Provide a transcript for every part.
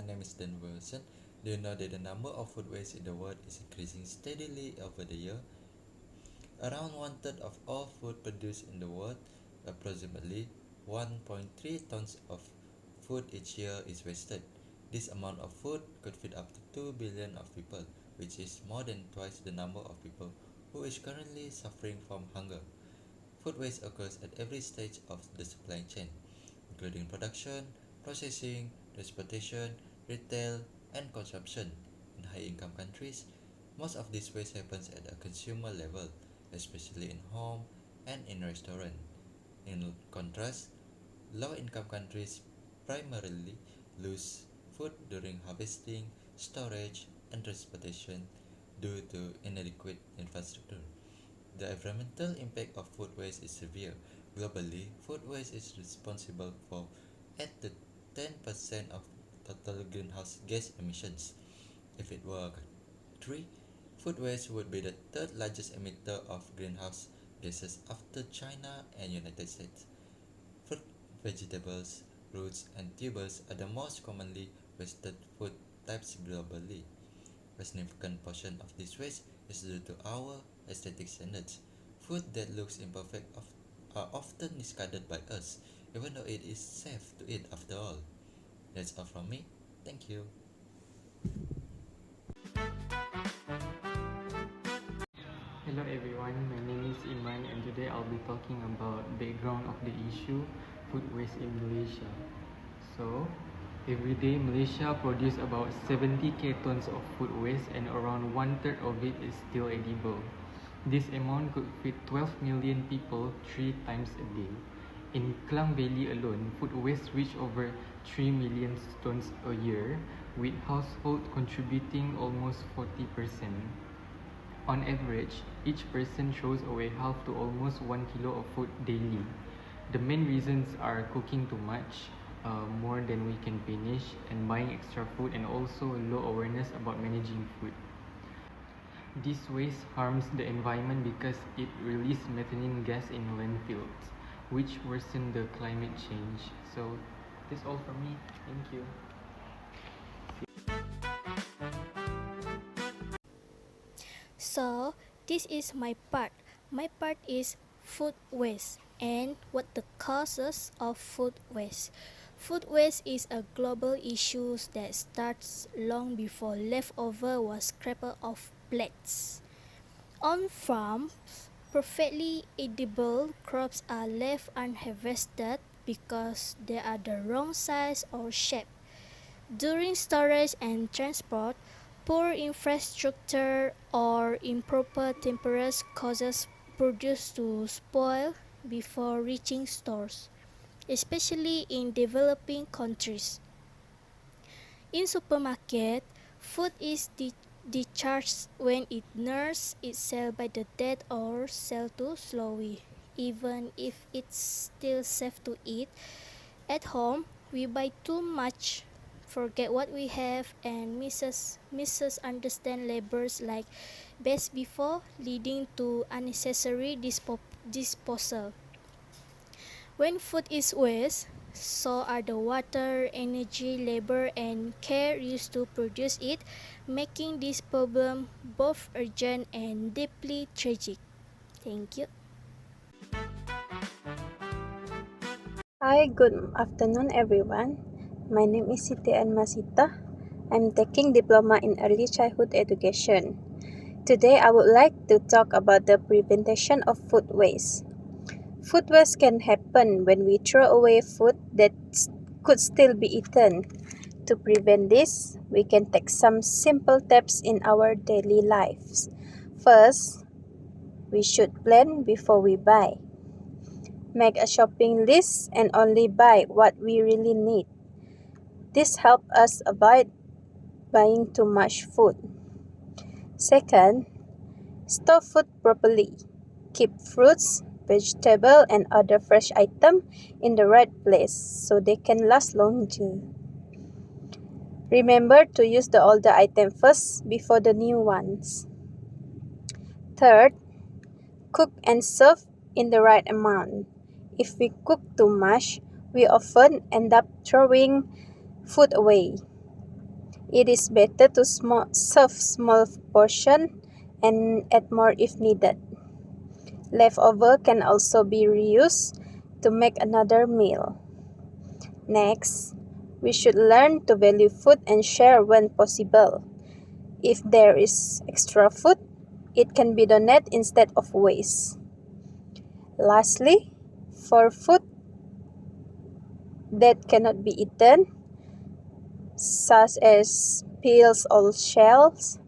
name is Dan Wilson. Do you know that the number of food waste in the world is increasing steadily over the year? Around one-third of all food produced in the world, approximately 1.3 tons of food each year, is wasted. This amount of food could feed up to 2 billion of people, which is more than twice the number of people who is currently suffering from hunger. Food waste occurs at every stage of the supply chain, including production, processing, transportation, retail, and consumption. In high-income countries, most of this waste happens at a consumer level, especially in home and in restaurants. In contrast, low-income countries primarily lose food during harvesting, storage, and transportation due to inadequate infrastructure. The environmental impact of food waste is severe. Globally, food waste is responsible for 8 to 10% of total greenhouse gas emissions. If it were a country, food waste would be the third largest emitter of greenhouse gases after China and United States. Fruit, vegetables, roots, and tubers are the most commonly wasted food types globally. A significant portion of this waste is due to our aesthetic standards. Food that looks imperfect are often discarded by us, even though it is safe to eat after all. That's all from me. Thank you. Hello everyone, my name is Iman and today I'll be talking about background of the issue food waste in Malaysia. So, every day Malaysia produces about 70k tons of food waste and around one-third of it is still edible. This amount could feed 12 million people 3 times a day. In Klang Valley alone, food waste reach over 3 million tons a year, with households contributing almost 40%. On average, each person throws away half to almost 1 kilo of food daily. The main reasons are cooking too much, more than we can finish, and buying extra food, and also low awareness about managing food. This waste harms the environment because it releases methane gas in landfills, which worsen the climate change. So that's all from me. Thank you. So this is my part. My part is food waste and what the causes of food waste. Food waste is a global issue that starts long before leftover was scraped off plates. On farms, perfectly edible crops are left unharvested because they are the wrong size or shape. During storage and transport, poor infrastructure or improper temperatures causes produce to spoil before reaching stores, especially in developing countries. In supermarket, food is discharged when it nurses itself by the dead or sell too slowly. Even if it's still safe to eat, at home we buy too much, forget what we have, and misunderstand labels like best before, leading to unnecessary disposal. When food is waste, so are the water, energy, labor, and care used to produce it, making this problem both urgent and deeply tragic. Thank you. Hi, good afternoon everyone. My name is Siti Masita. I'm taking diploma in early childhood education. Today I would like to talk about the prevention of food waste. Food waste can happen when we throw away food that could still be eaten. To prevent this, we can take some simple steps in our daily lives. First, we should plan before we buy. Make a shopping list and only buy what we really need. This helps us avoid buying too much food. Second, store food properly. Keep fruits, vegetables, and other fresh items in the right place so they can last longer. Remember to use the older items first before the new ones. Third, cook and serve in the right amount. If we cook too much, we often end up throwing food away. It is better to serve small portion and add more if needed. Leftover can also be reused to make another meal. Next, we should learn to value food and share when possible. If there is extra food, it can be donated instead of waste. Lastly, for food that cannot be eaten, such as peels or shells,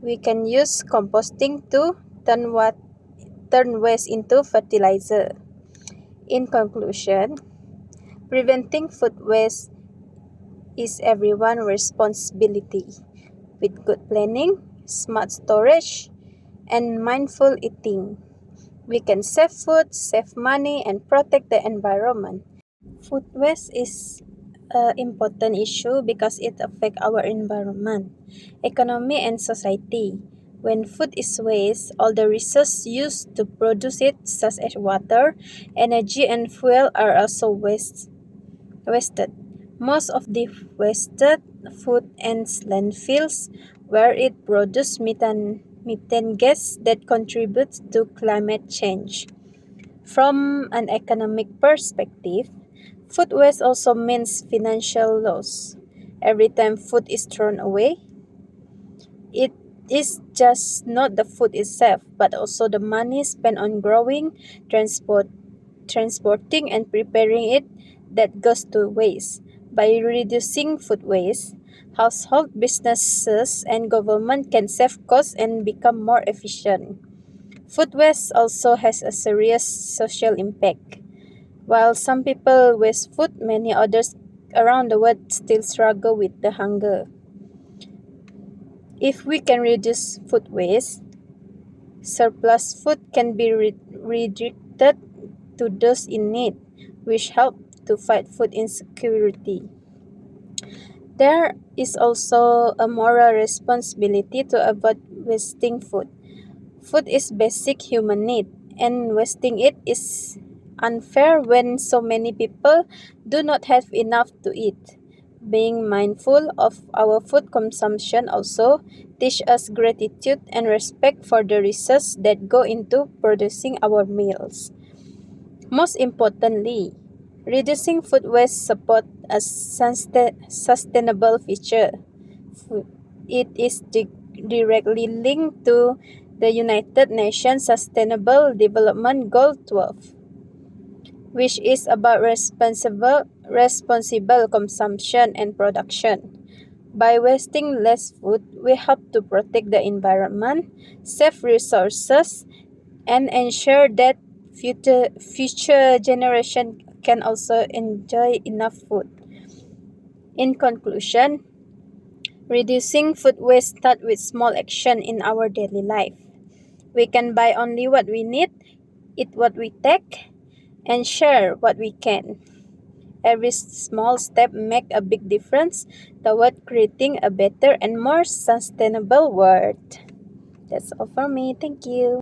we can use composting to turn waste into fertilizer. In conclusion, preventing food waste is everyone's responsibility. With good planning, smart storage, and mindful eating, we can save food, save money, and protect the environment. Food waste is an important issue because it affects our environment, economy, and society. When food is waste, all the resources used to produce it, such as water, energy, and fuel, are also wasted. Most of the wasted food ends landfills, where it produces methane gas that contributes to climate change. From an economic perspective, food waste also means financial loss. Every time food is thrown away, it is just not the food itself, but also the money spent on growing, transporting, and preparing it that goes to waste. By reducing food waste, household, businesses, and government can save costs and become more efficient. Food waste also has a serious social impact. While some people waste food, many others around the world still struggle with the hunger. If we can reduce food waste, surplus food can be redirected to those in need, which help to fight food insecurity. There is also a moral responsibility to avoid wasting food. Food is basic human need, and wasting it is unfair when so many people do not have enough to eat. Being mindful of our food consumption also teach us gratitude and respect for the resources that go into producing our meals. Most importantly, reducing food waste support a sustainable future. It is directly linked to the United Nations Sustainable Development Goal 12, which is about responsible consumption and production. By wasting less food, we help to protect the environment, save resources, and ensure that future generation can also enjoy enough food. In conclusion, reducing food waste starts with small action in our daily life. We can buy only what we need, eat what we take, and share what we can. Every small step makes a big difference toward creating a better and more sustainable world. That's all for me. Thank you.